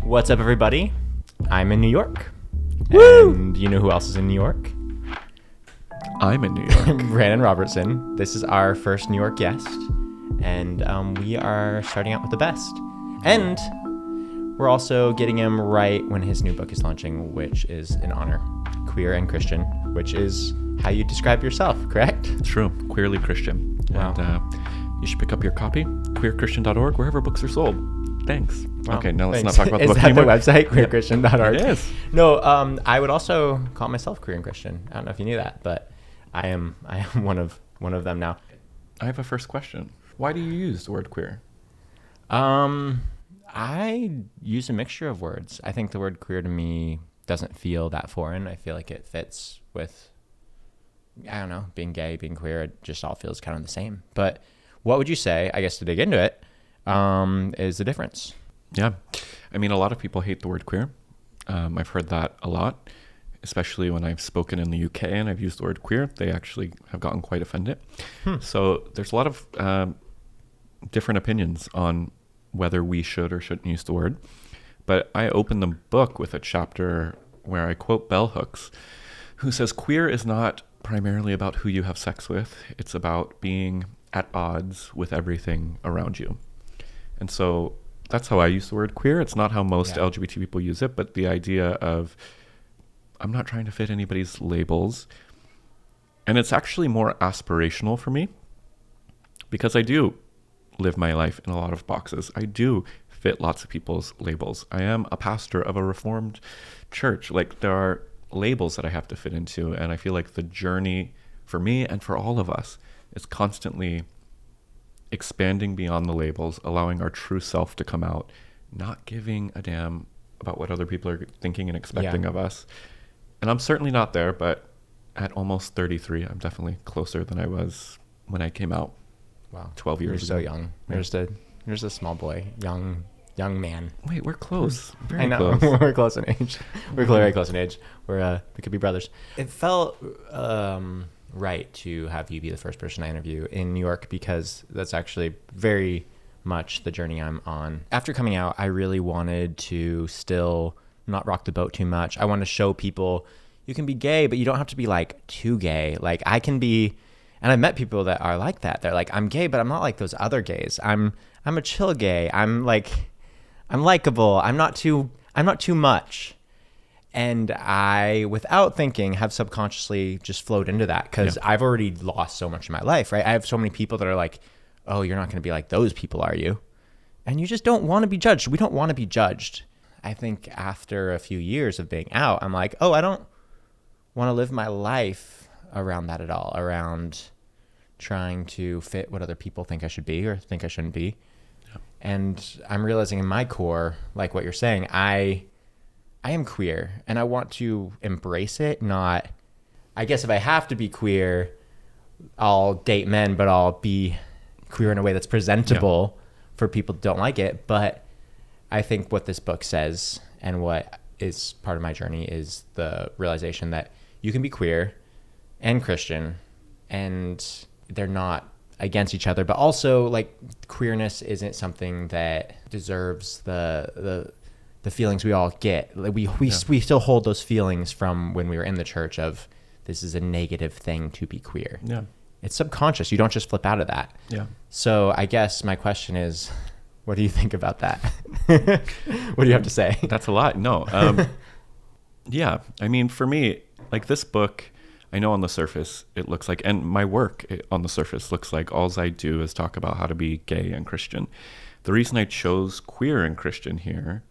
What's up, everybody? I'm in New York. Woo! And you know who else is in New York? I'm in New York. Brandan Robertson. This is our first New York guest. And we are starting out with the best. And we're also getting him right when his new book is launching, which is an honor. Queer and Christian, which is how you describe yourself, correct? True. Queerly Christian. Wow. And you should pick up your copy, queerchristian.org, wherever books are sold. Thanks. Wow. Okay, now let's Thanks. not talk about the book Is that anymore. the website, queerchristian.org? It is. No, I would also call myself queer and Christian. I don't know if you knew that, but I am one of them now. I have a first question. Why do you use the word queer? I use a mixture of words. I think the word queer to me doesn't feel that foreign. I feel like it fits with, I don't know, being gay, being queer. It just all feels kind of the same. But what would you say, I guess to dig into it, is the difference? Yeah. I mean, a lot of people hate the word queer. I've heard that a lot, especially when I've spoken in the UK and I've used the word queer. They actually have gotten quite offended. So there's a lot of different opinions on whether we should or shouldn't use the word. But I open the book with a chapter where I quote bell hooks, who says, queer is not primarily about who you have sex with. It's about being at odds with everything around you. And so that's how I use the word queer. It's not how most LGBT people use it, but the idea of, I'm not trying to fit anybody's labels. And it's actually more aspirational for me because I do live my life in a lot of boxes. I do fit lots of people's labels. I am a pastor of a Reformed church. Like, there are labels that I have to fit into. And I feel like the journey for me and for all of us is constantly expanding beyond the labels, allowing our true self to come out, not giving a damn about what other people are thinking and expecting of us. And I'm certainly not there, but at almost 33, I'm definitely closer than I was when I came out. Wow. 12 years You're ago. so young. You're just a small boy, young man. Wait, we're close. Very I know. close. We're close in age. We're very close in age. We could be brothers. It felt right to have you be the first person I interview in New York because that's actually very much the journey I'm on. After coming out, I really wanted to still not rock the boat too much. I want to show people you can be gay, but you don't have to be like too gay. Like, I can be, and I've met people that are like that. They're like, I'm gay, but I'm not like those other gays. I'm a chill gay. I'm likable. I'm not too much. And I, without thinking, have subconsciously just flowed into that because I've already lost so much in my life, right? I have so many people that are like, oh, you're not going to be like those people, are you? And you just don't want to be judged. We don't want to be judged. I think after a few years of being out, I'm like, oh, I don't want to live my life around that at all, around trying to fit what other people think I should be or think I shouldn't be. Yeah. And I'm realizing in my core, like what you're saying, I am queer and I want to embrace it. Not, I guess if I have to be queer, I'll date men, but I'll be queer in a way that's presentable for people who don't like it. But I think what this book says and what is part of my journey is the realization that you can be queer and Christian and they're not against each other, but also like queerness isn't something that deserves the feelings we all get. We still hold those feelings from when we were in the church of this is a negative thing to be queer. Yeah. It's subconscious. You don't just flip out of that. Yeah. So I guess my question is, what do you think about that? What do you have to say? That's a lot. No. Yeah. I mean, for me, like this book, I know on the surface it looks like, and my work on the surface looks like all I do is talk about how to be gay and Christian. The reason I chose queer and Christian here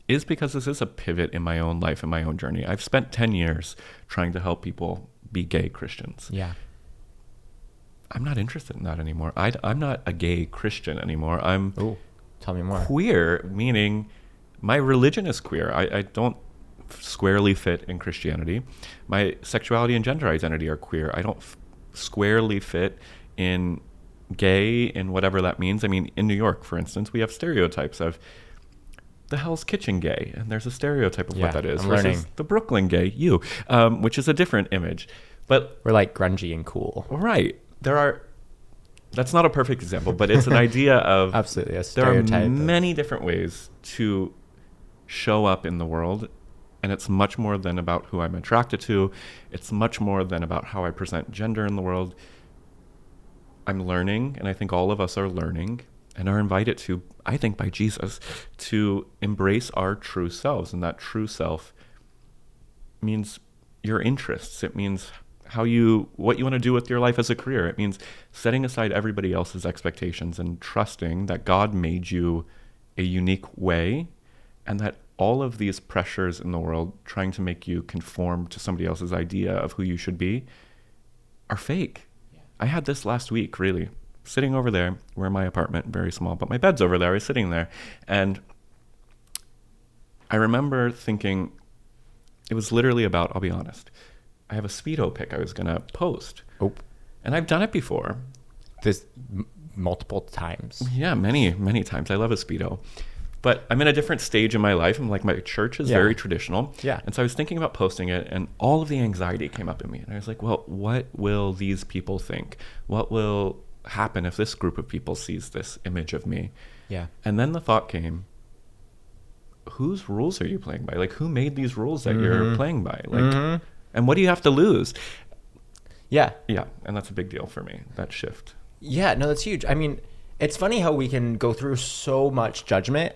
is because this is a pivot in my own life, in my own journey. I've spent 10 years trying to help people be gay Christians. Yeah. I'm not interested in that anymore. I'm not a gay Christian anymore. Tell me more. Queer, meaning my religion is queer. I don't squarely fit in Christianity. My sexuality and gender identity are queer. I don't squarely fit in gay and whatever that means. I mean, in New York, for instance, we have stereotypes of the Hell's Kitchen gay, and there's a stereotype of what that is. I'm versus learning. The Brooklyn gay, which is a different image. But we're like grungy and cool. Right. That's not a perfect example, but it's an idea of absolutely a stereotype. There are many different ways to show up in the world. And it's much more than about who I'm attracted to. It's much more than about how I present gender in the world. I'm learning, and I think all of us are learning and are invited to, I think by Jesus, to embrace our true selves. And that true self means your interests. It means what you want to do with your life as a career. It means setting aside everybody else's expectations and trusting that God made you a unique way, and that all of these pressures in the world trying to make you conform to somebody else's idea of who you should be are fake. Yeah. I had this last week, really. Sitting over there, we're in my apartment, very small, but my bed's over there. I was sitting there, and I remember thinking, it was literally about, I'll be honest, I have a Speedo pic I was going to post. Oh. And I've done it before. This multiple times. Yeah, many, many times. I love a Speedo. But I'm in a different stage in my life. I'm like, my church is very traditional. Yeah. And so I was thinking about posting it, and all of the anxiety came up in me. And I was like, well, what will these people think? What will happen if this group of people sees this image of me? Yeah. And then the thought came, whose rules are you playing by? Like, who made these rules that you're playing by? Like, and what do you have to lose? Yeah. Yeah. And that's a big deal for me, that shift. Yeah, no, that's huge. I mean, it's funny how we can go through so much judgment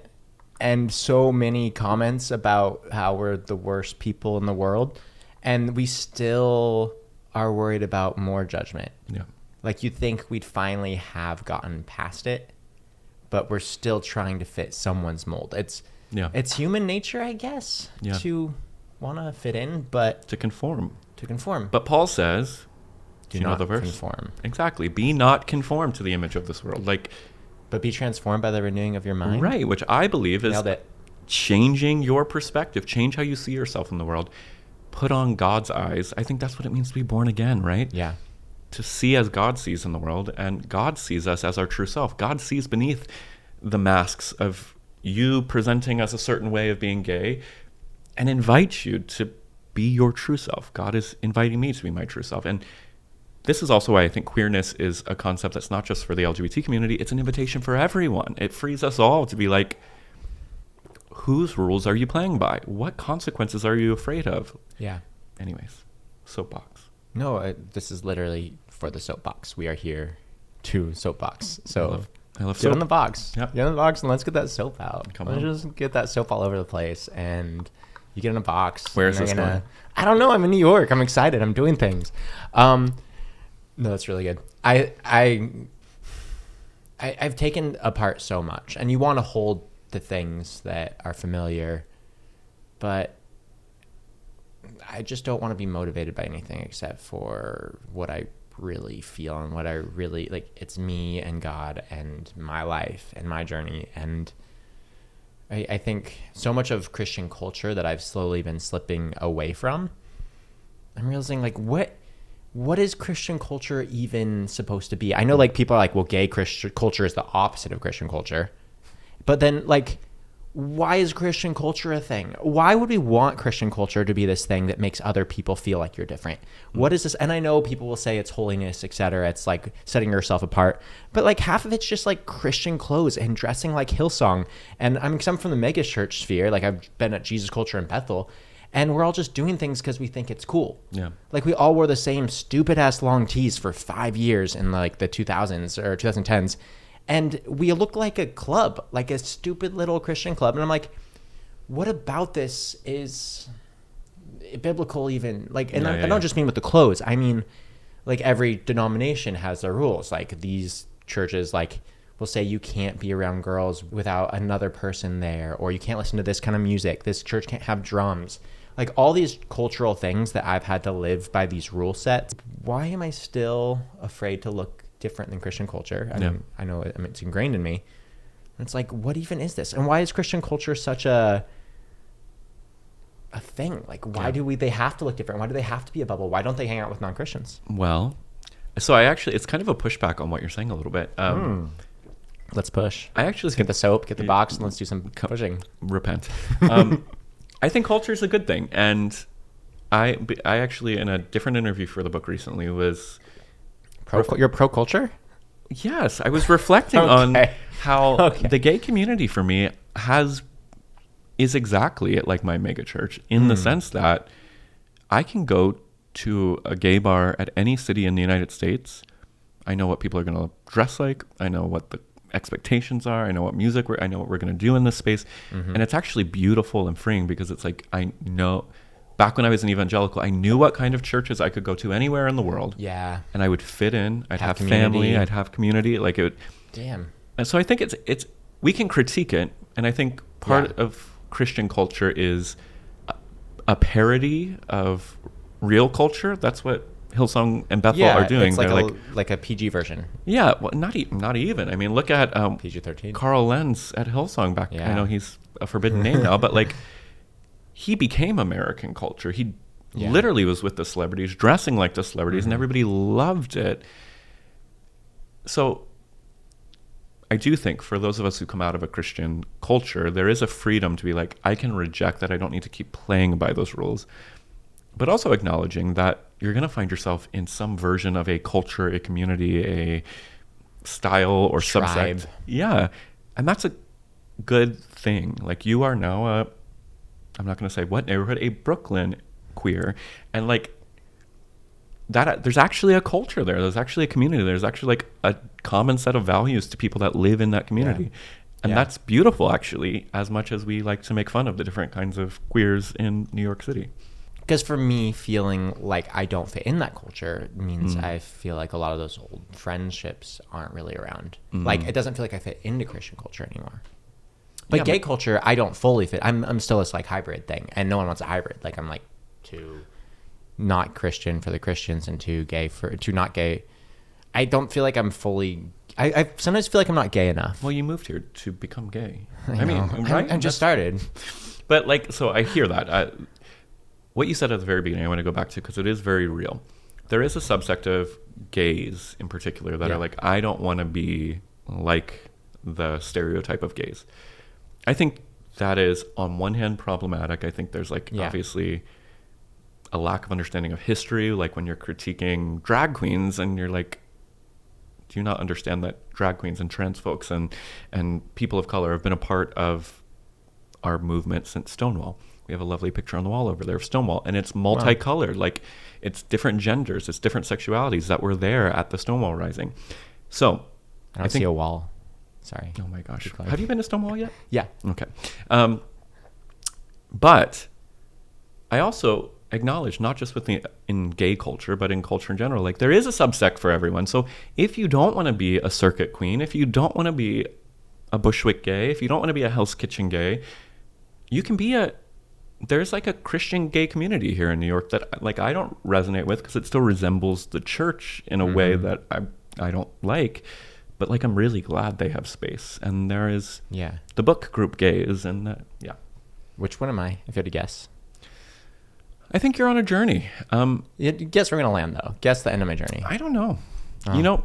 and so many comments about how we're the worst people in the world, and we still are worried about more judgment. Yeah. Like, you'd think we'd finally have gotten past it, but we're still trying to fit someone's mold. It's human nature, I guess, to want to fit in, but to conform. But Paul says, do you not know the verse? conform. Exactly. Be not conformed to the image of this world. Like, but be transformed by the renewing of your mind. Right, which I believe is changing your perspective, change how you see yourself in the world. Put on God's eyes. I think that's what it means to be born again, right? Yeah. To see as God sees in the world, and God sees us as our true self. God sees beneath the masks of you presenting as a certain way of being gay, and invites you to be your true self. God is inviting me to be my true self. And this is also why I think queerness is a concept that's not just for the LGBT community. It's an invitation for everyone. It frees us all to be like, whose rules are you playing by? What consequences are you afraid of? Yeah. Anyways, soapbox. No, this is literally for the soapbox. We are here to soapbox. So I love get soap. in the box. Yep. Get in the box and let's get that soap out. Let's just get that soap all over the place, and you get in a box. Where is this going? I don't know. I'm in New York. I'm excited. I'm doing things. No, that's really good. I've taken apart so much, and you want to hold the things that are familiar, but I just don't want to be motivated by anything except for what I really feel and what I really like. It's me and God and my life and my journey. And I think so much of Christian culture that I've slowly been slipping away from, I'm realizing like, what is Christian culture even supposed to be? I know like people are like, well, gay Christian culture is the opposite of Christian culture. But then like, why is Christian culture a thing? Why would we want Christian culture to be this thing that makes other people feel like you're different? What is this? And I know people will say it's holiness, etc. It's like setting yourself apart. But like half of it's just like Christian clothes and dressing like Hillsong. And I'm from the mega church sphere. Like I've been at Jesus Culture in Bethel. And we're all just doing things because we think it's cool. Yeah. Like we all wore the same stupid ass long tees for 5 years in like the 2000s or 2010s. And we look like a club, like a stupid little Christian club. And I'm like, what about this is biblical even? Like, and I don't just mean with the clothes. I mean, like every denomination has their rules. Like these churches, like will say you can't be around girls without another person there, or you can't listen to this kind of music. This church can't have drums. Like all these cultural things that I've had to live by these rule sets. Why am I still afraid to look different than Christian culture? I mean, I know it's ingrained in me. And it's like, what even is this? And why is Christian culture such a thing? Like, why do they have to look different? Why do they have to be a bubble? Why don't they hang out with non-Christians? Well, so it's kind of a pushback on what you're saying a little bit. Let's push. Let's get the soap, get the box, and let's do some pushing. Repent. I think culture is a good thing. And I actually, in a different interview for the book recently, was... You're pro-culture? Yes. I was reflecting on how the gay community for me has is exactly like my mega church in the sense that I can go to a gay bar at any city in the United States. I know what people are going to dress like. I know what the expectations are. I know what music I know what we're going to do in this space. And it's actually beautiful and freeing because it's like, I know back when I was an evangelical, I knew what kind of churches I could go to anywhere in the world. Yeah. And I would fit in. I'd have community. family. I'd have community. Like it would. Damn. And so I think it's we can critique it. And I think part of Christian culture is a parody of real culture. That's what Hillsong and Bethel are doing. It's They're like a PG version. Yeah, well, not even. I mean, look at PG-13. Carl Lenz at Hillsong back. Yeah. I know he's a forbidden name now, but like he became American culture. He literally was with the celebrities, dressing like the celebrities, and everybody loved it. So I do think for those of us who come out of a Christian culture, there is a freedom to be like, I can reject that. I don't need to keep playing by those rules. But also acknowledging that you're going to find yourself in some version of a culture, a community, a style or Tribe. subsect. Yeah. And that's a good thing. Like you are now I'm not going to say what neighborhood, a Brooklyn queer. And like that, there's actually a culture there. There's actually a community. There's actually like a common set of values to people that live in that community. Yeah. And that's beautiful, actually, as much as we like to make fun of the different kinds of queers in New York City. Because for me, feeling like I don't fit in that culture means I feel like a lot of those old friendships aren't really around. Like it doesn't feel like I fit into Christian culture anymore. But gay culture, I don't fully fit. I'm still this like hybrid thing, and no one wants a hybrid. Like I'm like too not Christian for the Christians and too gay for too not gay. I don't feel like I'm fully. I sometimes feel like I'm not gay enough. Well, you moved here to become gay. I mean, right? I just started. But like, so I hear that. What you said at the very beginning, I want to go back to because it is very real. There is a subsect of gays in particular that are like, I don't want to be like the stereotype of gays. I think that is on one hand problematic. I think there's like obviously a lack of understanding of history. Like when you're critiquing drag queens and you're like, do you not understand that drag queens and trans folks and people of color have been a part of our movement since Stonewall? We have a lovely picture on the wall over there of Stonewall, and it's multicolored. Like it's different genders, it's different sexualities that were there at the Stonewall Rising. So I don't see a wall. Sorry. Oh my gosh. Have you been to Stonewall yet? Yeah. Okay. But I also acknowledge, not just in gay culture, but in culture in general, like there is a subsect for everyone. So if you don't want to be a circuit queen, if you don't want to be a Bushwick gay, if you don't want to be a Hell's Kitchen gay, you can be there's like a Christian gay community here in New York that like I don't resonate with because it still resembles the church in a way that I don't like. But like I'm really glad they have space. And there is the book group gays and Which one am I, if you had to guess? I think you're on a journey. Guess where we're going to land, though. Guess the end of my journey. I don't know. You know,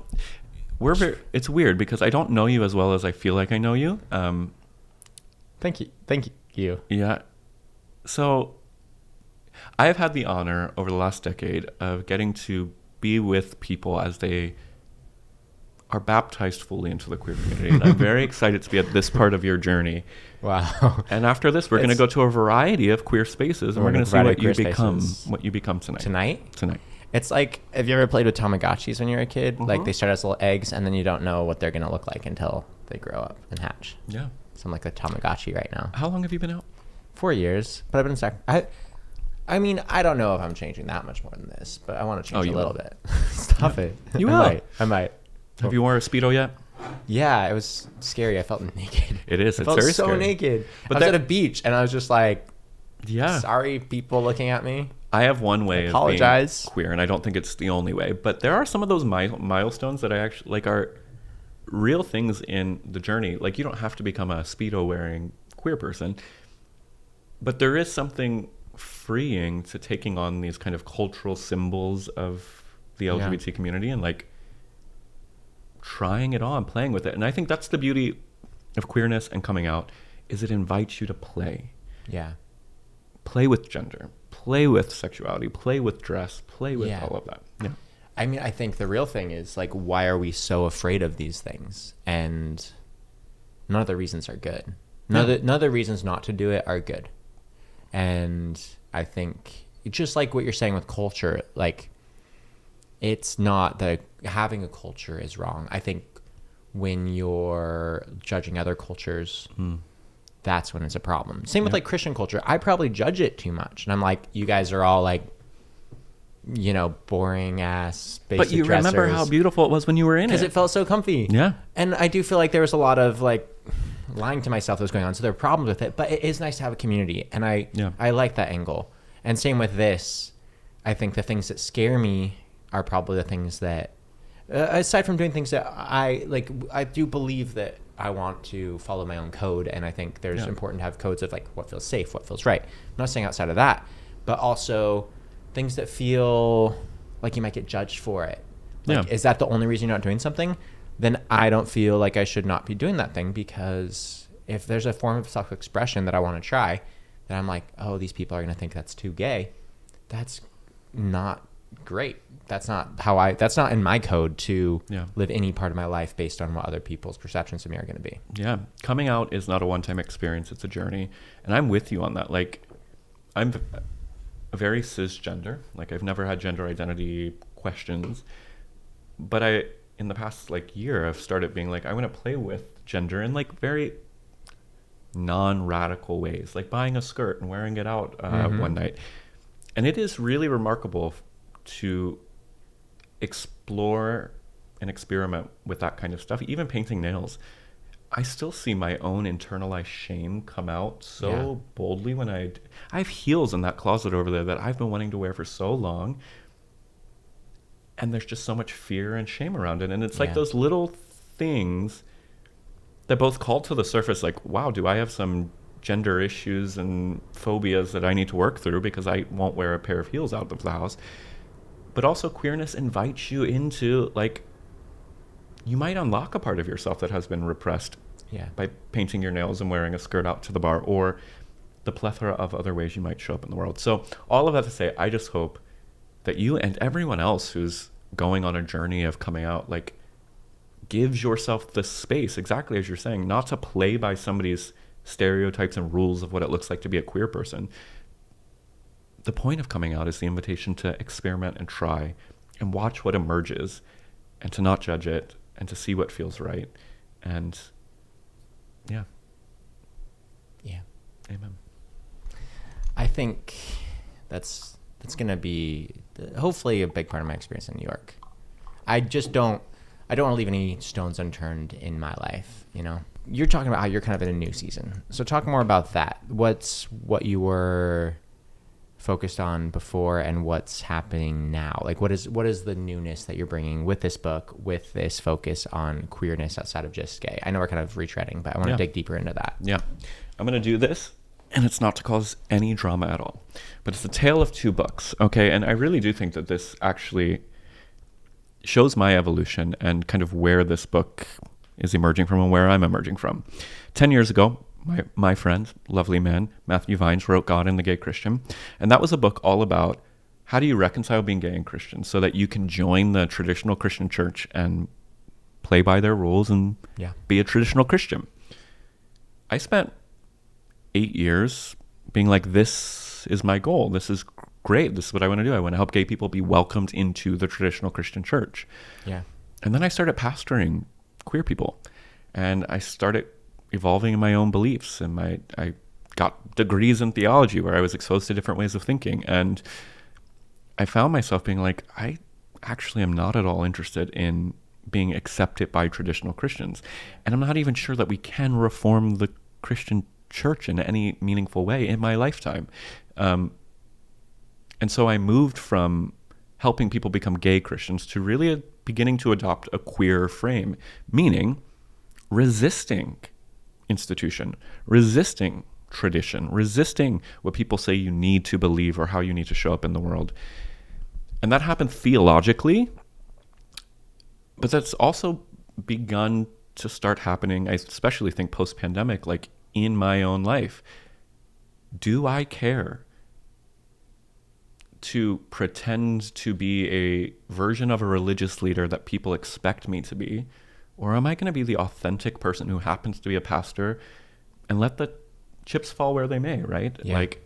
it's weird because I don't know you as well as I feel like I know you. Thank you. Yeah. So I have had the honor over the last decade of getting to be with people as they are baptized fully into the queer community. And I'm very excited to be at this part of your journey. Wow. And after this, we're going to go to a variety of queer spaces, and we're going to see what you become tonight. Tonight. It's like, have you ever played with Tamagotchis when you were a kid? Like they start as little eggs, and then you don't know what they're going to look like until they grow up and hatch. Yeah. So I'm like a Tamagotchi right now. How long have you been out? 4 years, but I've been stuck. I mean, I don't know if I'm changing that much more than this, but I want to change a little bit. Stop it. You will. I might. Have you worn a Speedo yet? Yeah, it was scary. I felt naked. It is. I It's felt very so scary. naked. But I was at a beach, and I was just like, yeah. Sorry, people looking at me. I have one way of being queer, and I don't think it's the only way. But there are some of those milestones that I actually like are real things in the journey. Like you don't have to become a Speedo wearing queer person, but there is something freeing to taking on these kind of cultural symbols of the LGBT community and like trying it on, playing with it. And I think that's the beauty of queerness and coming out, is it invites you to play. Yeah. Play with gender, play with sexuality, play with dress, play with all of that. Yeah. I mean, I think the real thing is like, why are we so afraid of these things? And none of the reasons are good. None of the reasons not to do it are good. And I think just like what you're saying with culture, like it's not that having a culture is wrong. I think when you're judging other cultures, that's when it's a problem. Same with like Christian culture. I probably judge it too much. And I'm like, you guys are all like, you know, boring ass basic But you dressers. remember how beautiful it was when you were in it. Because it felt so comfy. Yeah. And I do feel like there was a lot of like lying to myself that was going on. So there are problems with it. But it is nice to have a community. And I like that angle. And same with this. I think the things that scare me are probably the things that, aside from doing things that I like, I do believe that I want to follow my own code. And I think there's important to have codes of like what feels safe, what feels right. I'm not saying outside of that, but also things that feel like you might get judged for it. Like, is that the only reason you're not doing something? Then I don't feel like I should not be doing that thing, because if there's a form of self-expression that I want to try, then I'm like, oh, these people are going to think that's too gay. That's not great. That's not in my code to live any part of my life based on what other people's perceptions of me are going to be. Yeah. Coming out is not a one-time experience. It's a journey. And I'm with you on that. Like, I'm a very cisgender. Like, I've never had gender identity questions. But in the past, like, year, I've started being like, I want to play with gender in, like, very non-radical ways. Like buying a skirt and wearing it out one night. And it is really remarkable to explore and experiment with that kind of stuff. Even painting nails, I still see my own internalized shame come out so boldly when I have heels in that closet over there that I've been wanting to wear for so long, and there's just so much fear and shame around it. And it's like those little things that both call to the surface, like, wow, do I have some gender issues and phobias that I need to work through because I won't wear a pair of heels out of the house? But also queerness invites you into, like, you might unlock a part of yourself that has been repressed by painting your nails and wearing a skirt out to the bar, or the plethora of other ways you might show up in the world. So all of that to say, I just hope that you and everyone else who's going on a journey of coming out, like, gives yourself the space, exactly as you're saying, not to play by somebody's stereotypes and rules of what it looks like to be a queer person. The point of coming out is the invitation to experiment and try and watch what emerges, and to not judge it, and to see what feels right. And yeah. Amen. I think that's going to be hopefully a big part of my experience in New York. I don't want to leave any stones unturned in my life, you know. You're talking about how you're kind of in a new season. So talk more about that. What you were focused on before and what's happening now? Like, what is the newness that you're bringing with this book, with this focus on queerness outside of just gay? I know we're kind of retreading, but I want to dig deeper into that. Yeah. I'm going to do this, and it's not to cause any drama at all, but it's a tale of two books, okay? And I really do think that this actually shows my evolution and kind of where this book is emerging from and where I'm emerging from. 10 years ago, my friend, lovely man, Matthew Vines, wrote God and the Gay Christian. And that was a book all about how do you reconcile being gay and Christian so that you can join the traditional Christian church and play by their rules and be a traditional Christian. I spent 8 years being like, this is my goal. This is great. This is what I want to do. I want to help gay people be welcomed into the traditional Christian church. Yeah. And then I started pastoring queer people, and I started evolving in my own beliefs, and I got degrees in theology where I was exposed to different ways of thinking. And I found myself being like, I actually am not at all interested in being accepted by traditional Christians. And I'm not even sure that we can reform the Christian church in any meaningful way in my lifetime. And so I moved from helping people become gay Christians to really beginning to adopt a queer frame, meaning resisting institution, resisting tradition, resisting what people say you need to believe or how you need to show up in the world. And that happened theologically, but that's also begun to start happening, I especially think post-pandemic, like in my own life. Do I care to pretend to be a version of a religious leader that people expect me to be? Or am I going to be the authentic person who happens to be a pastor and let the chips fall where they may, right? Yeah. Like,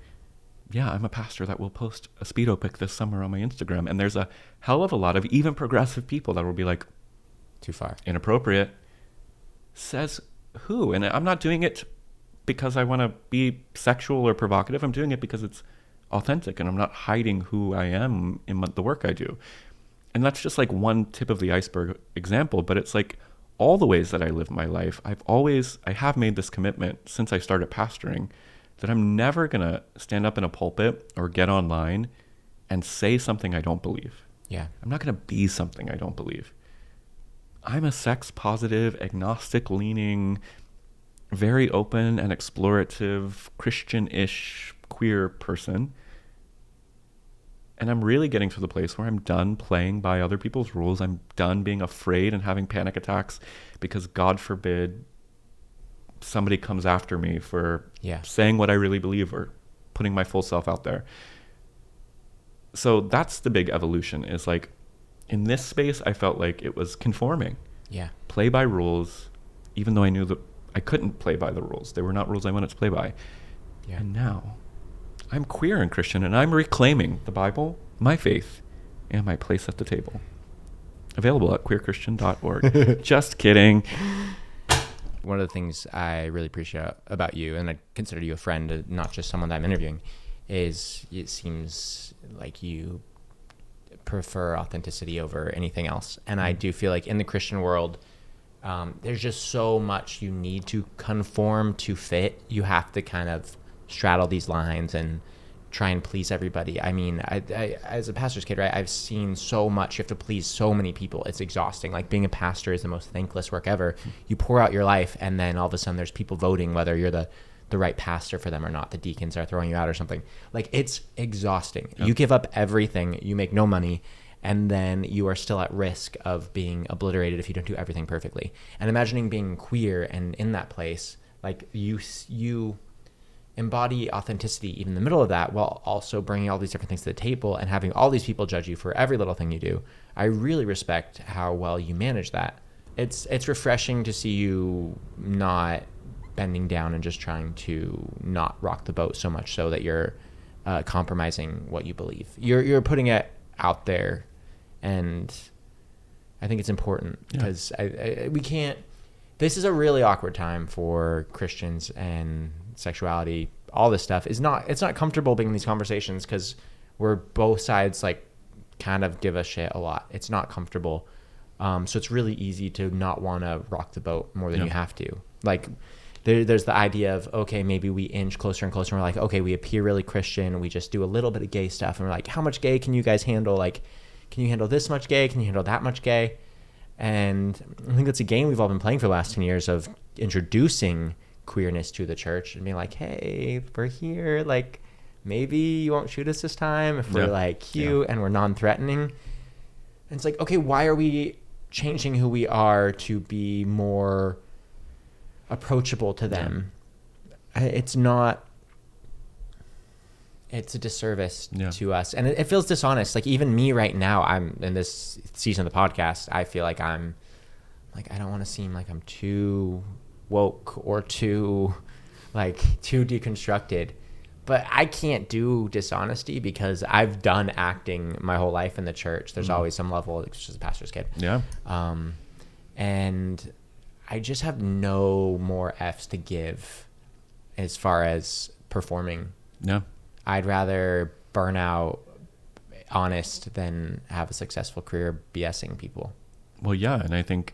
yeah, I'm a pastor that will post a Speedo pic this summer on my Instagram, and there's a hell of a lot of even progressive people that will be like, too far, inappropriate. Says who? And I'm not doing it because I want to be sexual or provocative. I'm doing it because it's authentic, and I'm not hiding who I am in the work I do. And that's just like one tip of the iceberg example, but it's like all the ways that I live my life. I have made this commitment since I started pastoring that I'm never going to stand up in a pulpit or get online and say something I don't believe. Yeah. I'm not going to be something I don't believe. I'm a sex positive, agnostic leaning, very open and explorative, Christian-ish, queer person. And I'm really getting to the place where I'm done playing by other people's rules. I'm done being afraid and having panic attacks because, God forbid, somebody comes after me for saying what I really believe or putting my full self out there. So that's the big evolution, is like, in this space, I felt like it was conforming. Yeah. Play by rules, even though I knew that I couldn't play by the rules. They were not rules I wanted to play by. Yeah. And now I'm queer and Christian, and I'm reclaiming the Bible, my faith, and my place at the table. Available at queerchristian.org. Just kidding. One of the things I really appreciate about you, and I consider you a friend, not just someone that I'm interviewing, is it seems like you prefer authenticity over anything else. And I do feel like in the Christian world, there's just so much you need to conform to fit. You have to kind of straddle these lines and try and please everybody. I mean, I as a pastor's kid, right, I've seen so much. You have to please so many people. It's exhausting. Like, being a pastor is the most thankless work ever. You pour out your life, and then all of a sudden there's people voting whether you're the right pastor for them or not. The deacons are throwing you out or something. Like, it's exhausting. Yep. You give up everything, you make no money, and then you are still at risk of being obliterated if you don't do everything perfectly. And imagining being queer and in that place, like, you embody authenticity even in the middle of that, while also bringing all these different things to the table and having all these people judge you for every little thing you do. I really respect how well you manage that. It's refreshing to see you not bending down and just trying to not rock the boat so much so that you're compromising what you believe. You're putting it out there, and I think it's important because we can't. This is a really awkward time for Christians, and sexuality, all this stuff it's not comfortable being in these conversations because we're both sides like kind of give a shit a lot. It's not comfortable. So it's really easy to not want to rock the boat more than you have to. Like, there's the idea of, okay, maybe we inch closer and closer, and we're like, okay, we appear really Christian, we just do a little bit of gay stuff, and we're like, how much gay can you guys handle? Like, can you handle this much gay? Can you handle that much gay? And I think that's a game we've all been playing for the last 10 years of introducing queerness to the church and being like, hey, we're here, like, maybe you won't shoot us this time if we're like cute and we're non-threatening. And it's like, okay, why are we changing who we are to be more approachable to them? It's a disservice to us, and it feels dishonest. Like, even me right now, I'm in this season of the podcast, I feel like I'm like, I don't want to seem like I'm too woke or too deconstructed, but I can't do dishonesty because I've done acting my whole life in the church. There's always some level, it's just a pastor's kid. And I just have no more F's to give as far as performing. I'd rather burn out honest than have a successful career BSing people. Well, yeah, and I think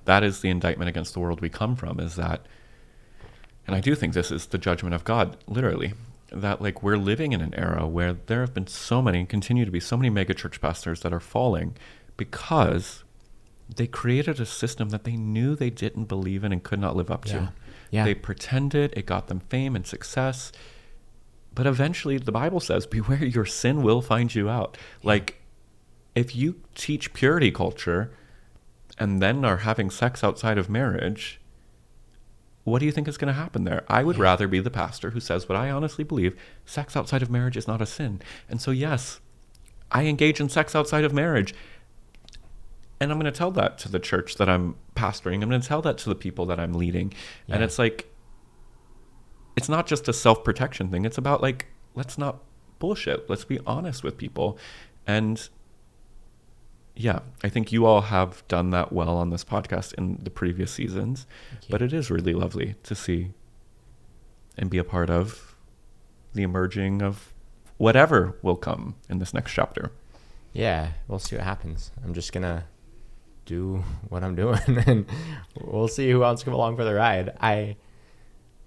that is the indictment against the world we come from, is that, and I do think this is the judgment of God, literally, that, like, we're living in an era where there have been so many, continue to be so many megachurch pastors that are falling because they created a system that they knew they didn't believe in and could not live up to. They pretended, it got them fame and success, but eventually the Bible says, beware, your sin will find you out. Like, if you teach purity culture and then are having sex outside of marriage, what do you think is going to happen there? I would rather be the pastor who says what I honestly believe: sex outside of marriage is not a sin. And so, yes, I engage in sex outside of marriage. And I'm going to tell that to the church that I'm pastoring. I'm going to tell that to the people that I'm leading. And it's like, it's not just a self-protection thing. It's about like, let's not bullshit. Let's be honest with people. And yeah, I think you all have done that well on this podcast in the previous seasons, but it is really lovely to see and be a part of the emerging of whatever will come in this next chapter. Yeah, we'll see what happens. I'm just going to do what I'm doing and we'll see who wants to come along for the ride. I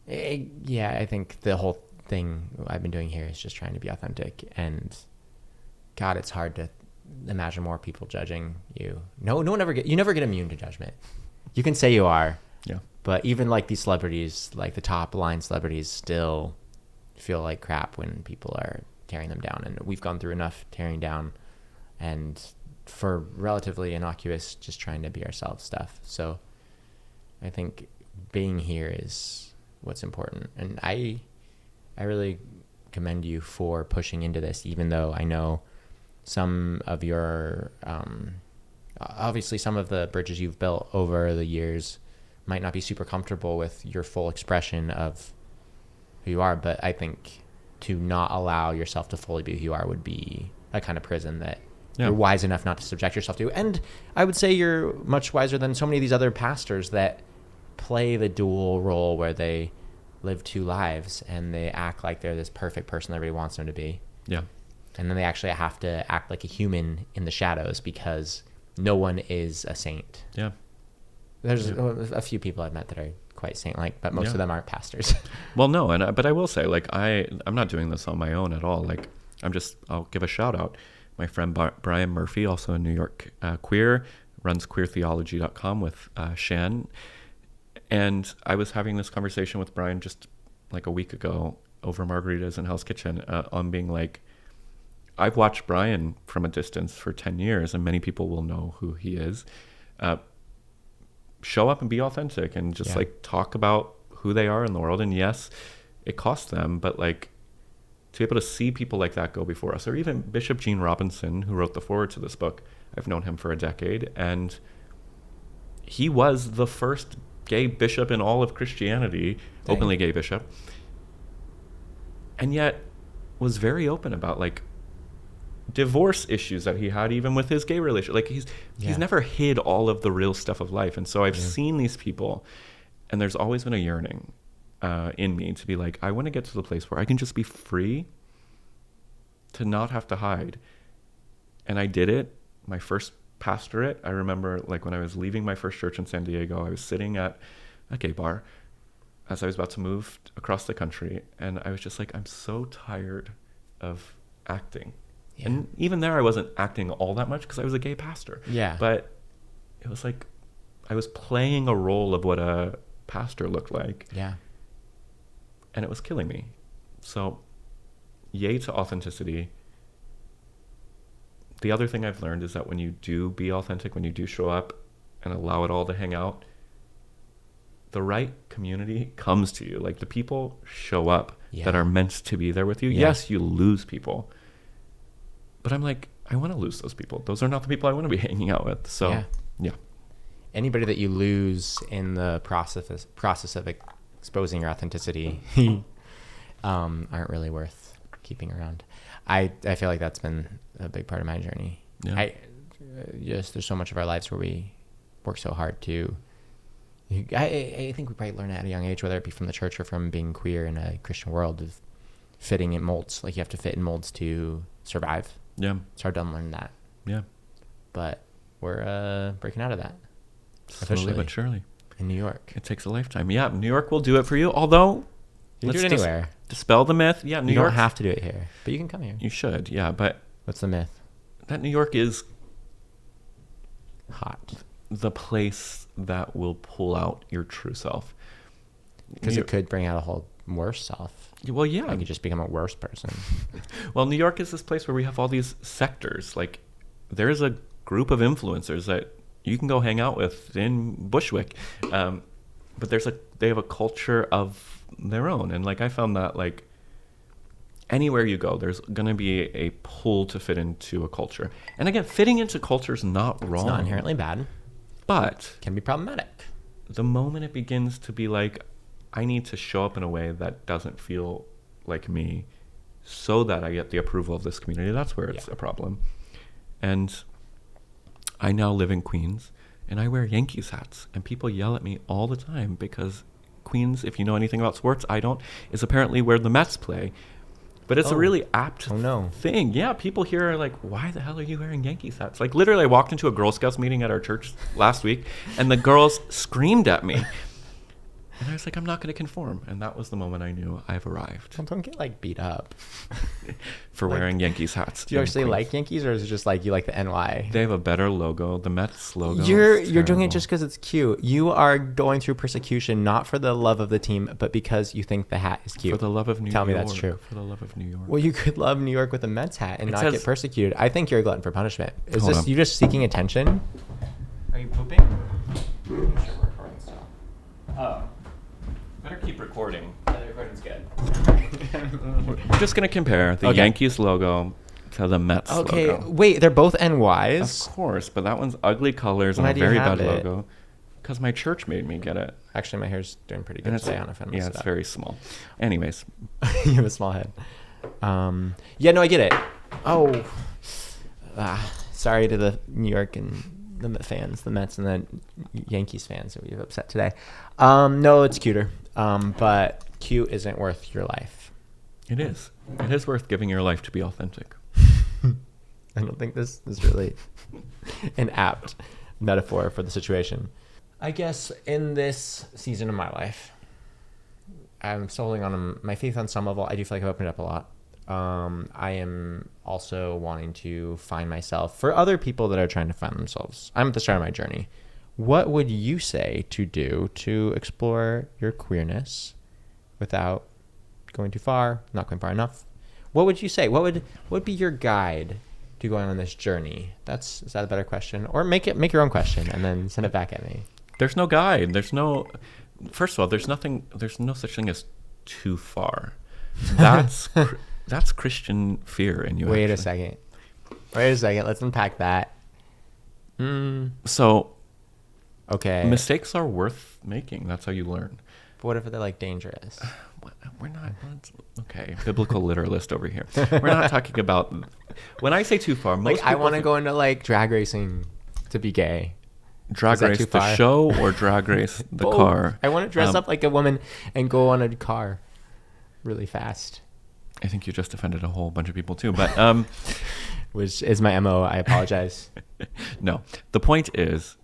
think the whole thing I've been doing here is just trying to be authentic, and God, it's hard to imagine more people judging you. No one you never get immune to judgment. You can say you are, yeah, but even like these celebrities, like the top line celebrities, still feel like crap when people are tearing them down, and we've gone through enough tearing down and for relatively innocuous just trying to be ourselves stuff. So I think being here is what's important, and I really commend you for pushing into this, even though I know some of your obviously some of the bridges you've built over the years might not be super comfortable with your full expression of who you are, but I think to not allow yourself to fully be who you are would be a kind of prison that you're wise enough not to subject yourself to. And I would say you're much wiser than so many of these other pastors that play the dual role where they live two lives and they act like they're this perfect person everybody wants them to be. Yeah. And then they actually have to act like a human in the shadows because no one is a saint. Yeah. There's a few people I've met that are quite saint-like, but most of them aren't pastors. Well, no, but I will say, like, I'm not doing this on my own at all. Like, I'll give a shout out. My friend Brian Murphy, also in New York, queer, runs queertheology.com with Shan. And I was having this conversation with Brian just like a week ago over margaritas in Hell's Kitchen on being like, I've watched Brian from a distance for 10 years, and many people will know who he is. Show up and be authentic and just like talk about who they are in the world. And yes, it costs them, but like to be able to see people like that go before us, or even Bishop Gene Robinson, who wrote the foreword to this book. I've known him for a decade, and he was the first gay bishop in all of Christianity, openly gay bishop, and yet was very open about like divorce issues that he had even with his gay relationship. Like he's never hid all of the real stuff of life. And so I've seen these people, and there's always been a yearning in me to be like, I want to get to the place where I can just be free to not have to hide. And I did it my first pastorate. I remember like when I was leaving my first church in San Diego, I was sitting at a gay bar as I was about to move across the country, and I was just like, I'm so tired of acting. And even there, I wasn't acting all that much because I was a gay pastor. Yeah. But it was like I was playing a role of what a pastor looked like. Yeah. And it was killing me. So, yay to authenticity. The other thing I've learned is that when you do be authentic, when you do show up and allow it all to hang out, the right community comes to you. Like the people show up that are meant to be there with you. Yeah. Yes, you lose people. But I'm like, I want to lose those people. Those are not the people I want to be hanging out with. So, yeah. Anybody that you lose in the process of exposing your authenticity aren't really worth keeping around. I feel like that's been a big part of my journey. Yeah. There's so much of our lives where we work so hard to. I think we probably learn at a young age, whether it be from the church or from being queer in a Christian world, of fitting in molds. Like you have to fit in molds to survive. Yeah. It's hard to unlearn that. Yeah. But we're breaking out of that. Slowly but surely. In New York. It takes a lifetime. Yeah, New York will do it for you. Although, you can do it anywhere. Dispel the myth. Yeah, New York. You don't have to do it here, but you can come here. You should, yeah. But what's the myth? That New York is hot. The place that will pull out your true self. Because it could bring out a whole worse self. Well, yeah. Like you just become a worse person. Well, New York is this place where we have all these sectors. Like there's a group of influencers that you can go hang out with in Bushwick. But they have a culture of their own. And like I found that like anywhere you go, there's going to be a pull to fit into a culture. And again, fitting into culture is not wrong. It's not inherently bad. But can be problematic. The moment it begins to be like, I need to show up in a way that doesn't feel like me so that I get the approval of this community. That's where it's a problem. And I now live in Queens, and I wear Yankees hats, and people yell at me all the time because Queens, if you know anything about sports, I don't, is apparently where the Mets play. But it's a really apt thing. Yeah, people here are like, why the hell are you wearing Yankees hats? Like, literally, I walked into a Girl Scouts meeting at our church last week, and the girls screamed at me. And I was like, I'm not going to conform. And that was the moment I knew I've arrived. Well, don't get, like, beat up. For wearing Yankees hats. Do you actually like Yankees, or is it just, like, you like the NY? They have a better logo. The Mets logo You're doing it just because it's cute. You are going through persecution, not for the love of the team, but because you think the hat is cute. For the love of New York. Tell me that's true. For the love of New York. Well, you could love New York with a Mets hat and not get persecuted. I think you're a glutton for punishment. Is this you just seeking attention? Are you pooping? Sure, we're recording still. Oh. Better keep recording. Yeah, the recording's good. We're just going to compare the Yankees logo to the Mets logo. Okay, wait, they're both NYs? Of course, but that one's ugly colors and a very bad logo. Because my church made me get it. Actually, my hair's doing pretty good today. Yeah, it's very small. Anyways. You have a small head. Yeah, no, I get it. Oh. Sorry to the New York and the fans, the Mets and the Yankees fans that we've upset today. No, it's cuter. But cute isn't worth your life. It is. It is worth giving your life to be authentic. I don't think this is really an apt metaphor for the situation. I guess in this season of my life, I'm still holding on my faith on some level. I do feel like I've opened up a lot. I am also wanting to find myself. For other people that are trying to find themselves, I'm at the start of my journey. What would you say to do to explore your queerness without going too far, not going far enough? What would you say? What would be your guide to going on this journey? Is that a better question? Or make your own question and then send it back at me. There's no guide. First of all, there's no such thing as too far. That's Christian fear in you. Wait a second. Let's unpack that. So, okay. Mistakes are worth making. That's how you learn. But what if they're like dangerous? We're not. Okay, biblical literalist over here. We're not talking about. When I say too far, most I want to go into like drag racing to be gay. Drag race the show or drag race the car? I want to dress up like a woman and go on a car really fast. I think you just offended a whole bunch of people too, but which is my MO. I apologize. No, the point is,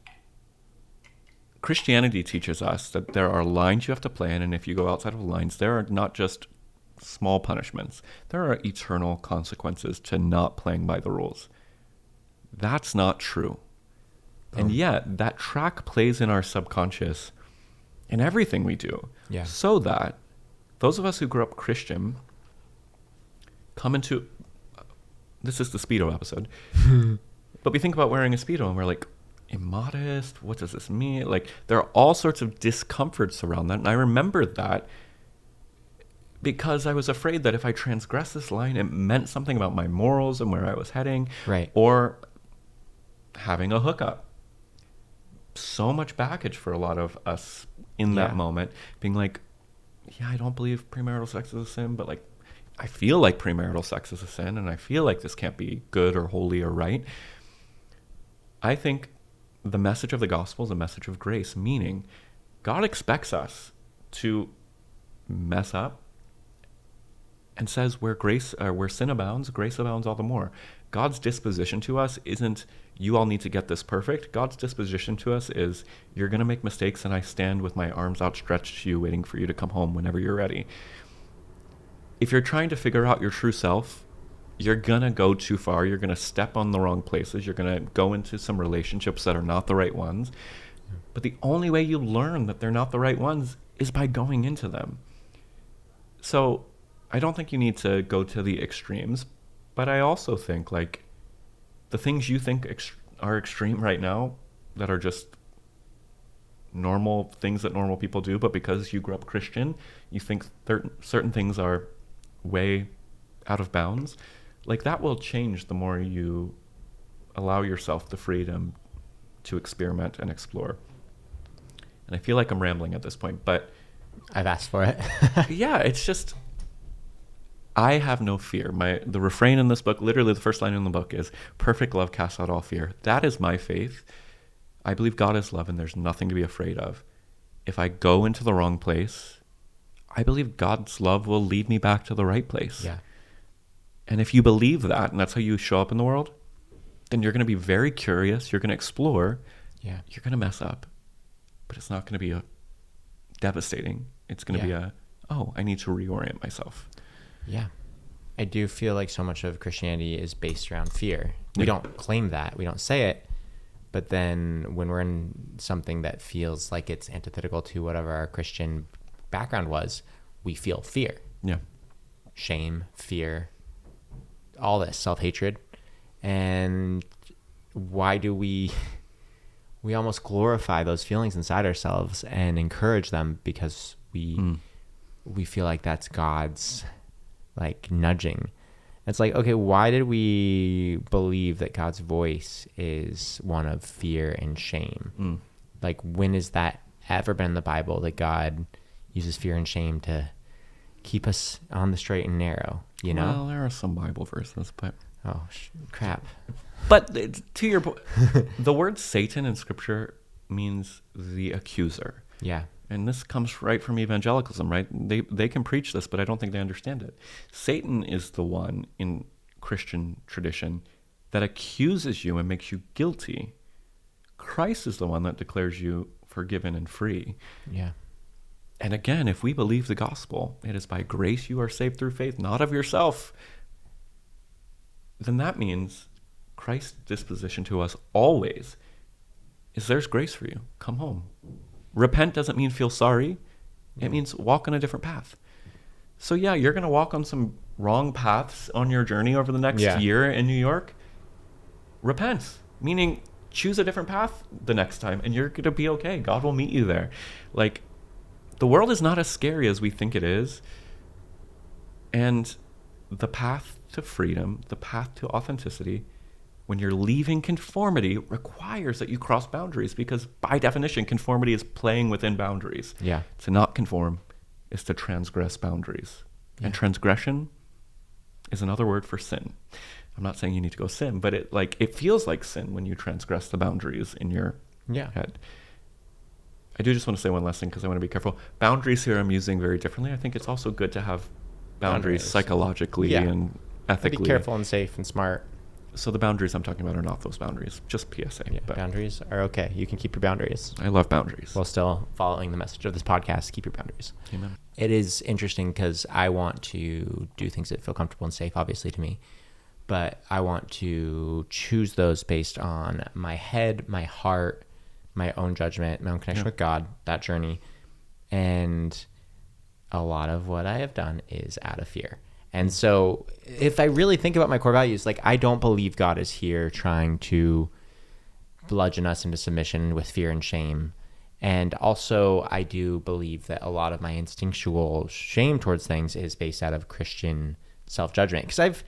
Christianity teaches us that there are lines you have to play in, and if you go outside of the lines, there are not just small punishments. There are eternal consequences to not playing by the rules. That's not true. And yet, that track plays in our subconscious in everything we do. Yeah. So that those of us who grew up Christian come into... This is the Speedo episode. But we think about wearing a Speedo and we're like, immodest? What does this mean? Like, there are all sorts of discomforts around that. And I remembered that because I was afraid that if I transgressed this line, it meant something about my morals and where I was heading. Right. Or having a hookup. So much baggage for a lot of us in that moment, being like, yeah, I don't believe premarital sex is a sin, but like, I feel like premarital sex is a sin, and I feel like this can't be good or holy or right. I think the message of the gospel is a message of grace, meaning God expects us to mess up and says where sin abounds, grace abounds all the more. God's disposition to us isn't, you all need to get this perfect. God's disposition to us is, you're going to make mistakes, and I stand with my arms outstretched to you, waiting for you to come home whenever you're ready. If you're trying to figure out your true self, you're going to go too far. You're going to step on the wrong places. You're going to go into some relationships that are not the right ones. But the only way you learn that they're not the right ones is by going into them. So I don't think you need to go to the extremes, but I also think like the things you think are extreme right now that are just normal things that normal people do, but because you grew up Christian, you think certain things are way out of bounds. Like, that will change the more you allow yourself the freedom to experiment and explore. And I feel like I'm rambling at this point, but I've asked for it. Yeah, it's just, I have no fear. The refrain in this book, literally the first line in the book is, perfect love casts out all fear. That is my faith. I believe God is love and there's nothing to be afraid of. If I go into the wrong place, I believe God's love will lead me back to the right place. Yeah. And if you believe that, and that's how you show up in the world, then you're going to be very curious. You're going to explore. Yeah. You're going to mess up. But it's not going to be devastating. It's going to be I need to reorient myself. Yeah. I do feel like so much of Christianity is based around fear. We don't claim that. We don't say it. But then when we're in something that feels like it's antithetical to whatever our Christian background was, we feel fear. Yeah. Shame, fear, all this, self-hatred. And why do we almost glorify those feelings inside ourselves and encourage them because we feel like that's God's like nudging. It's like, okay, why did we believe that God's voice is one of fear and shame? Like, when has that ever been in the Bible that God uses fear and shame to keep us on the straight and narrow, you know? Well, there are some Bible verses, but... Oh, crap. But to your point, the word Satan in Scripture means the accuser. Yeah. And this comes right from evangelicalism, right? They can preach this, but I don't think they understand it. Satan is the one in Christian tradition that accuses you and makes you guilty. Christ is the one that declares you forgiven and free. Yeah. And again, if we believe the gospel, it is by grace you are saved through faith, not of yourself, then that means Christ's disposition to us always is there's grace for you. Come home. Repent doesn't mean feel sorry. It means walk on a different path. So yeah, you're going to walk on some wrong paths on your journey over the next year in New York. Repent, meaning choose a different path the next time and you're going to be okay. God will meet you there. Like, the world is not as scary as we think it is. And the path to freedom, the path to authenticity, when you're leaving conformity, requires that you cross boundaries because by definition, conformity is playing within boundaries. Yeah. To not conform is to transgress boundaries. Yeah. And transgression is another word for sin. I'm not saying you need to go sin, but it feels like sin when you transgress the boundaries in your head. I do just want to say one last thing because I want to be careful. Boundaries here I'm using very differently. I think it's also good to have boundaries psychologically and ethically. Be careful and safe and smart. So the boundaries I'm talking about are not those boundaries, just PSA. Yeah, but boundaries are okay. You can keep your boundaries. I love boundaries. While still following the message of this podcast, keep your boundaries. Amen. It is interesting because I want to do things that feel comfortable and safe, obviously, to me. But I want to choose those based on my head, my heart, my own judgment, my own connection with God, that journey. And a lot of what I have done is out of fear. And so if I really think about my core values, like, I don't believe God is here trying to bludgeon us into submission with fear and shame. And also I do believe that a lot of my instinctual shame towards things is based out of Christian self-judgment. Because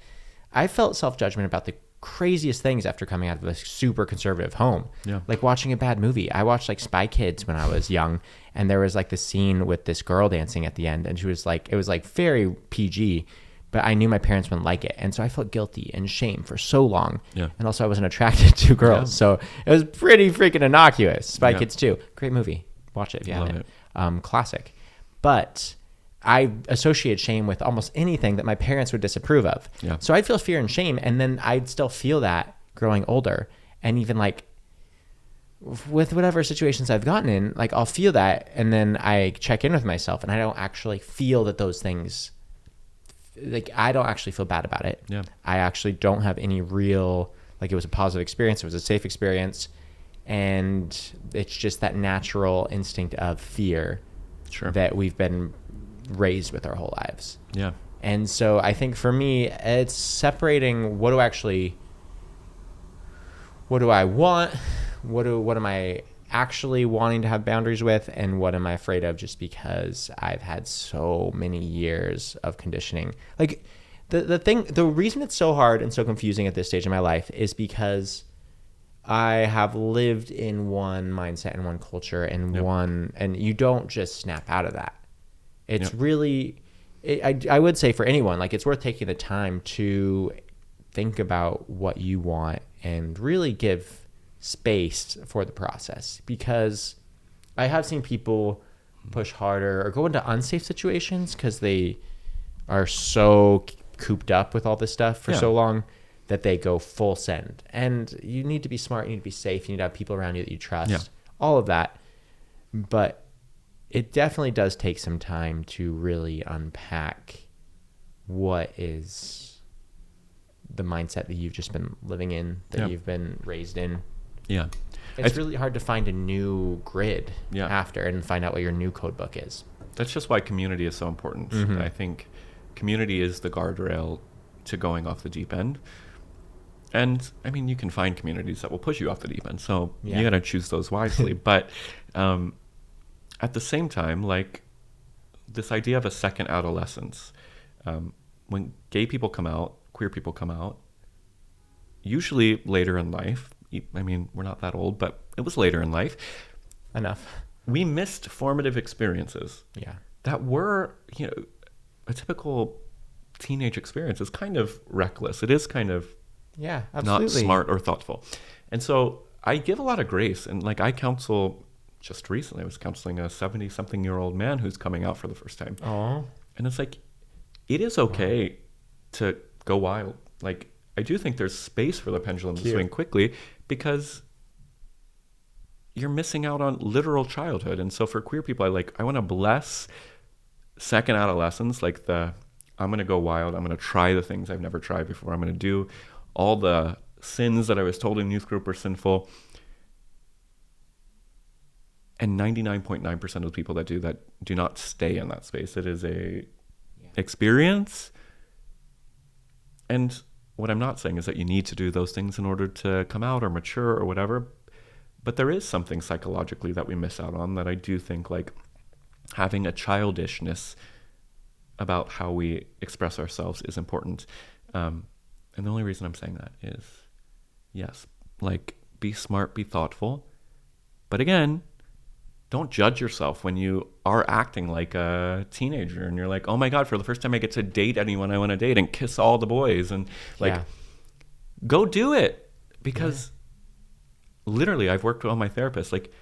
I've felt self-judgment about the craziest things after coming out of a super conservative home. Yeah. Like watching a bad movie. I watched like Spy Kids when I was young, and there was like this scene with this girl dancing at the end, and she was like, it was like very PG, but I knew my parents wouldn't like it. And so I felt guilty and shame for so long. Yeah. And also I wasn't attracted to girls. So it was pretty freaking innocuous. Spy Kids 2. Great movie. Watch it if you haven't. Classic. But I associate shame with almost anything that my parents would disapprove of. Yeah. So I'd feel fear and shame, and then I'd still feel that growing older. And even like with whatever situations I've gotten in, like I'll feel that, and then I check in with myself, and I don't actually feel that those things, like I don't actually feel bad about it. Yeah. I actually don't have any real, like it was a positive experience. It was a safe experience. And it's just that natural instinct of fear that we've been raised with our whole lives. Yeah. And so I think for me, it's separating what do I want? What am I actually wanting to have boundaries with, and what am I afraid of just because I've had so many years of conditioning. Like the reason it's so hard and so confusing at this stage in my life is because I have lived in one mindset and one culture and and you don't just snap out of that. It's really, I would say for anyone, like it's worth taking the time to think about what you want and really give space for the process, because I have seen people push harder or go into unsafe situations because they are so cooped up with all this stuff for so long that they go full send. And you need to be smart, you need to be safe, you need to have people around you that you trust, all of that. But it definitely does take some time to really unpack what is the mindset that you've just been living in, that you've been raised in. Yeah. It's really hard to find a new grid after and find out what your new code book is. That's just why community is so important. I think community is the guardrail to going off the deep end. And I mean, you can find communities that will push you off the deep end. So you got to choose those wisely. But at the same time, like this idea of a second adolescence, when gay people come out, queer people come out, usually later in life, I mean, we're not that old, but it was later in life. Enough. We missed formative experiences. Yeah. That were, you know, a typical teenage experience is kind of reckless. It is kind of not smart or thoughtful. And so I give a lot of grace. And like I counsel, just recently, I was counseling a 70-something-year-old man who's coming out for the first time. Oh. And it's like, it is okay to go wild. Like, I do think there's space for the pendulum to swing quickly, because you're missing out on literal childhood. And so for queer people, I want to bless second adolescence, like I'm going to go wild. I'm going to try the things I've never tried before. I'm going to do all the sins that I was told in youth group are sinful. And 99.9% of the people that do that do not stay in that space. It is a experience. And what I'm not saying is that you need to do those things in order to come out or mature or whatever. But there is something psychologically that we miss out on that I do think, like having a childishness about how we express ourselves is important. And the only reason I'm saying that is, yes, like be smart, be thoughtful. But again, don't judge yourself when you are acting like a teenager and you're like, oh my God, for the first time I get to date anyone I want to date and kiss all the boys. And like, go do it. Because literally I've worked with all my therapists, like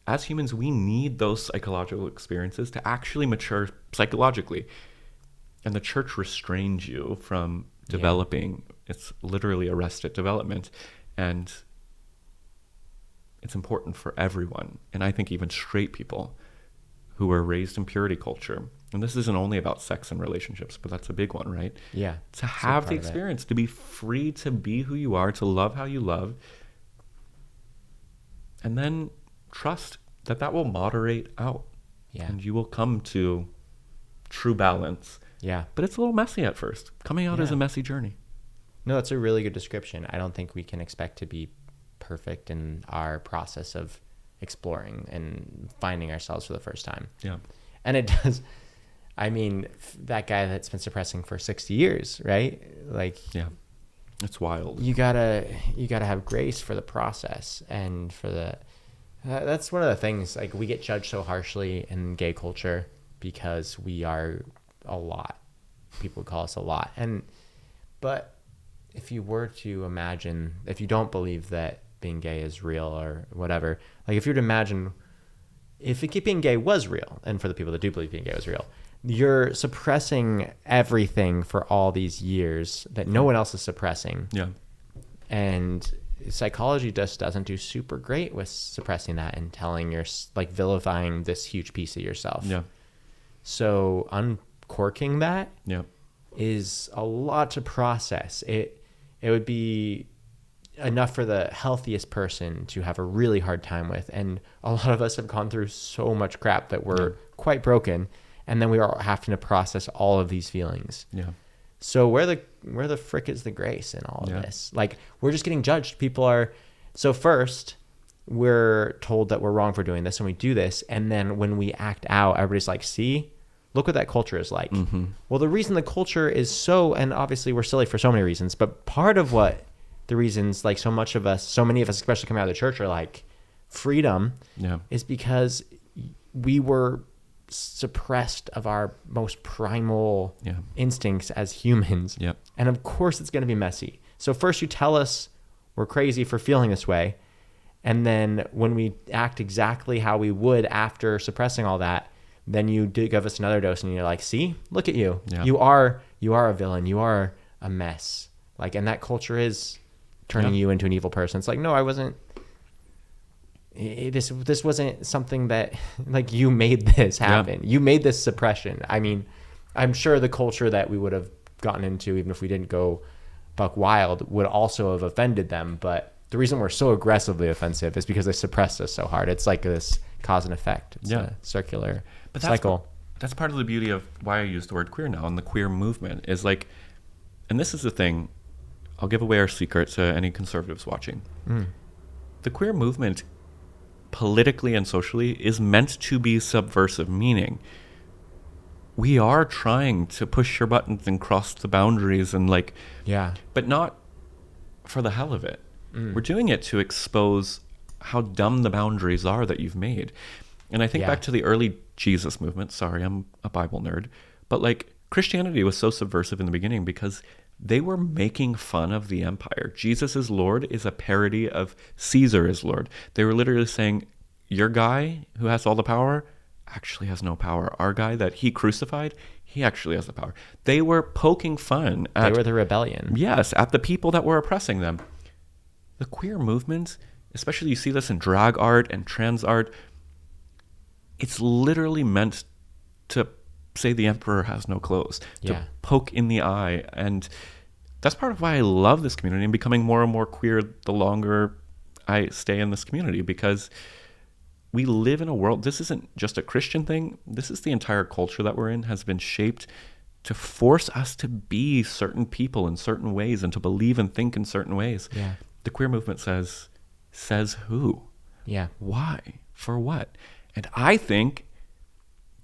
as humans, we need those psychological experiences to actually mature psychologically. And the church restrains you from developing. It's literally arrested development. And it's important for everyone. And I think even straight people who were raised in purity culture, and this isn't only about sex and relationships, but that's a big one, right? Yeah. To have the experience, to be free to be who you are, to love how you love, and then trust that that will moderate out. Yeah. And you will come to true balance. Yeah. But it's a little messy at first. Coming out is a messy journey. No, that's a really good description. I don't think we can expect to be perfect in our process of exploring and finding ourselves for the first time. Yeah. And it does, I mean, that guy that's been suppressing for 60 years, right? Like, yeah, it's wild. You gotta have grace for the process and for the, that's one of the things, like we get judged so harshly in gay culture because we are a lot. People call us a lot. But if you were to imagine, if you don't believe that being gay is real or whatever, like if you were to imagine if being gay was real, and for the people that do believe being gay was real, you're suppressing everything for all these years that no one else is suppressing. Yeah. And psychology just doesn't do super great with suppressing that and vilifying this huge piece of yourself. Yeah. So uncorking that is a lot to process. It would be enough for the healthiest person to have a really hard time with. And a lot of us have gone through so much crap that we're quite broken. And then we are having to process all of these feelings. Yeah. So where the frick is the grace in all of this? Like, we're just getting judged. People are, so first we're told that we're wrong for doing this and we do this. And then when we act out, everybody's like, see, look what that culture is like. Mm-hmm. Well, the reason the culture is so, and obviously we're silly for so many reasons, but part of what the reasons, like so many of us, especially coming out of the church, are like freedom is because we were suppressed of our most primal Yeah. instincts as humans. Yep. And of course it's going to be messy. So first you tell us we're crazy for feeling this way. And then when we act exactly how we would after suppressing all that, then you do give us another dose and you're like, see, look at you. Yeah. You are a villain. You are a mess. Like, and that culture is turning you into an evil person. It's like, no, I wasn't. This wasn't something that, like, you made this happen. You made this suppression. I mean, I'm sure the culture that we would have gotten into, even if we didn't go buck wild, would also have offended them. But the reason we're so aggressively offensive is because they suppressed us so hard. It's like this cause and effect. It's a circular cycle. That's part of the beauty of why I use the word queer now, and the queer movement is like, and this is the thing, I'll give away our secret to any conservatives watching. The queer movement, politically and socially, is meant to be subversive, meaning we are trying to push your buttons and cross the boundaries and like, but not for the hell of it. We're doing it to expose how dumb the boundaries are that you've made. And I think back to the early Jesus movement. Sorry, I'm a Bible nerd, but like Christianity was so subversive in the beginning because they were making fun of the empire. Jesus is Lord is a parody of Caesar is Lord. They were literally saying, your guy who has all the power actually has no power. Our guy that he crucified, he actually has the power. They were poking fun at... They were the rebellion. Yes, at the people that were oppressing them. The queer movement, especially you see this in drag art and trans art, it's literally meant to say the emperor has no clothes, to poke in the eye. And that's part of why I love this community and becoming more and more queer the longer I stay in this community, because we live in a world, this isn't just a Christian thing, this is the entire culture that we're in, has been shaped to force us to be certain people in certain ways and to believe and think in certain ways. The queer movement says who? Why? For what? And I think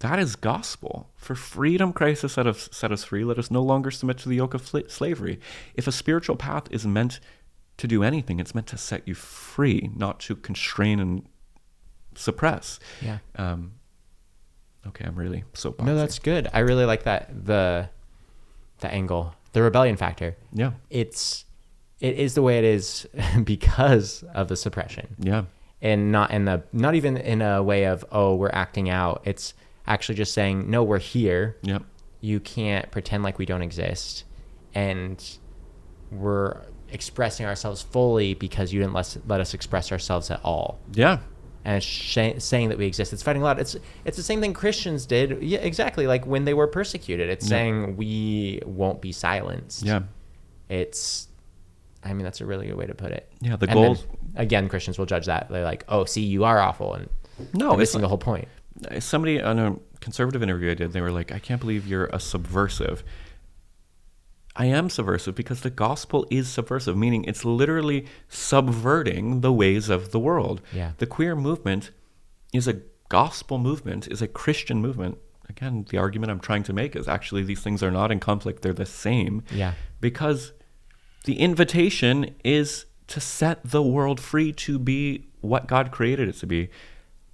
that is gospel. For freedom, Christ has set us free. Let us no longer submit to the yoke of slavery. If a spiritual path is meant to do anything, it's meant to set you free, not to constrain and suppress. Okay, I'm really soapboxy. No, that's good. I really like that the angle, the rebellion factor. It is the way it is because of the suppression. And not even in a way of, oh, we're acting out. It's actually just saying, no, we're here. You can't pretend like we don't exist. And we're expressing ourselves fully because you didn't let us express ourselves at all. And it's saying that we exist. It's fighting loud. It's the same thing Christians did. Yeah, exactly. Like when they were persecuted, it's saying we won't be silenced. I mean, that's a really good way to put it. The goal. Again, Christians will judge that. They're like, oh, see, you are awful. And no, it's missing the whole point. Somebody on a conservative interview I did, they were like, I can't believe you're a subversive. I am subversive because the gospel is subversive, meaning it's literally subverting the ways of the world. The queer movement is a gospel movement, is a Christian movement. Again, the argument I'm trying to make is actually these things are not in conflict. They're the same. Because the invitation is to set the world free to be what God created it to be.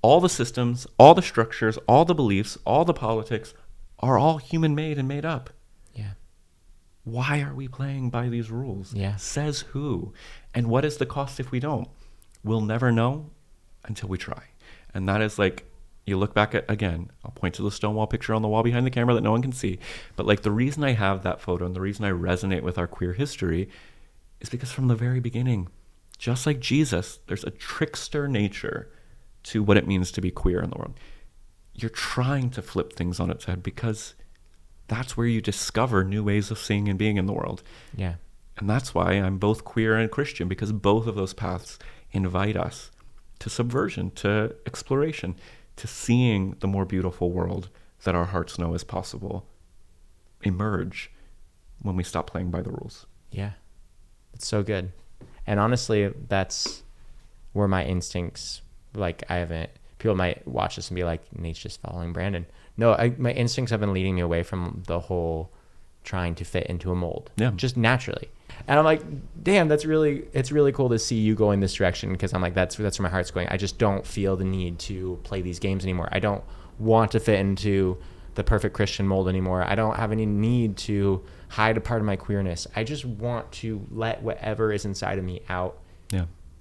All the systems, all the structures, all the beliefs, all the politics are all human-made and made up. Why are we playing by these rules? Says who? And what is the cost if we don't? We'll never know until we try. And that is like, you look back at, again, I'll point to the Stonewall picture on the wall behind the camera that no one can see. But like the reason I have that photo and the reason I resonate with our queer history is because from the very beginning, just like Jesus, there's a trickster nature to what it means to be queer in the world. You're trying to flip things on its head because that's where you discover new ways of seeing and being in the world. And that's why I'm both queer and Christian, because both of those paths invite us to subversion, to exploration, to seeing the more beautiful world that our hearts know is possible emerge when we stop playing by the rules. It's so good. And honestly, that's where my instincts, like people might watch this and be like, Nate's just following Brandon. No, my instincts have been leading me away from the whole trying to fit into a mold, just naturally. And I'm like, damn, it's really cool to see you go in this direction, because I'm like, that's where my heart's going. I just don't feel the need to play these games anymore. I don't want to fit into the perfect Christian mold anymore. I don't have any need to hide a part of my queerness. I just want to let whatever is inside of me out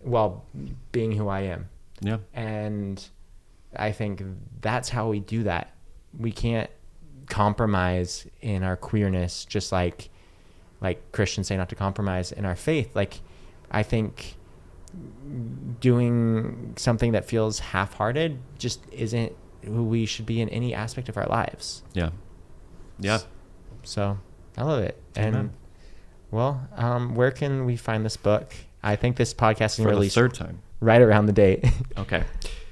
while being who I am. Yeah. And I think that's how we do that. We can't compromise in our queerness, just like Christians say not to compromise in our faith. Like, I think doing something that feels half-hearted just isn't who we should be in any aspect of our lives. Yeah. Yeah. So I love it. Amen. And well, where can we find this book? I think this podcast is released the third time right around the date. Okay.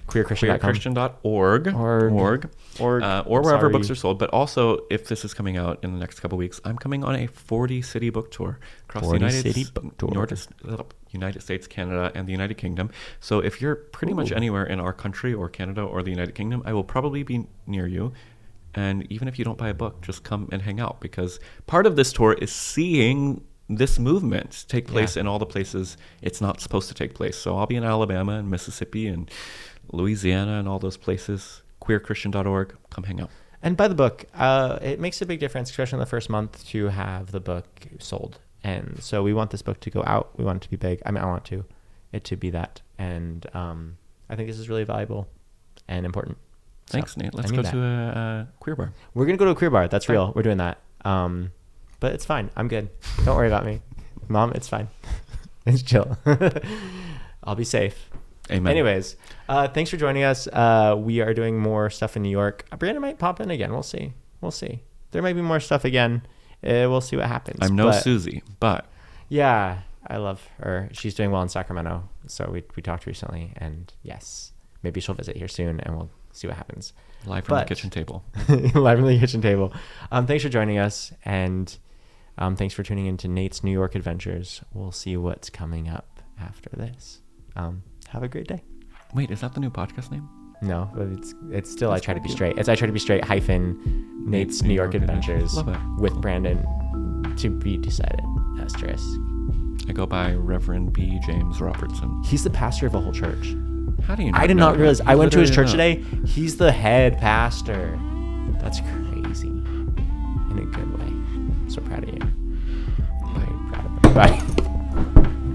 queerchristian.org or wherever books are sold. But also, if this is coming out in the next couple of weeks, I'm coming on a 40-city book tour across the United States, Canada, and the United Kingdom. So if you're pretty much anywhere in our country or Canada or the United Kingdom, I will probably be near you. And even if you don't buy a book, just come and hang out, because part of this tour is seeing this movement take place in all the places it's not supposed to take place. So I'll be in Alabama and Mississippi and Louisiana and all those places. queerchristian.org. Come hang out. And buy the book. It makes a big difference, especially in the first month, to have the book sold. And so we want this book to go out. We want it to be big. I mean, I want it to be that. And I think this is really valuable and important. Thanks, Nate. Let's go to a queer bar. We're going to go to a queer bar. That's real. We're doing that. But it's fine. I'm good. Don't worry about me. Mom, it's fine. It's chill. I'll be safe. Amen. Anyways, thanks for joining us. We are doing more stuff in New York. Brandon might pop in again. We'll see. There might be more stuff again. We'll see what happens. I'm no Susie, but yeah, I love her. She's doing well in Sacramento. So we talked recently, and yes, maybe she'll visit here soon, and we'll see what happens. Live from the kitchen table. Live from the kitchen table. Thanks for joining us, and thanks for tuning into Nate's New York Adventures. We'll see what's coming up after this. Have a great day. Wait, is that the new podcast name? No, but it's still I Try to Be Straight. It's I Try to Be Straight - Nate's New York Adventures. Love it. With Brandon, to be decided, asterisk. I go by Reverend B. James Robertson. He's the pastor of a whole church. How do you know? I did not realize. I went to his church today. He's the head pastor. That's crazy. In a good way. I'm so proud of you. Very proud of you. Bye.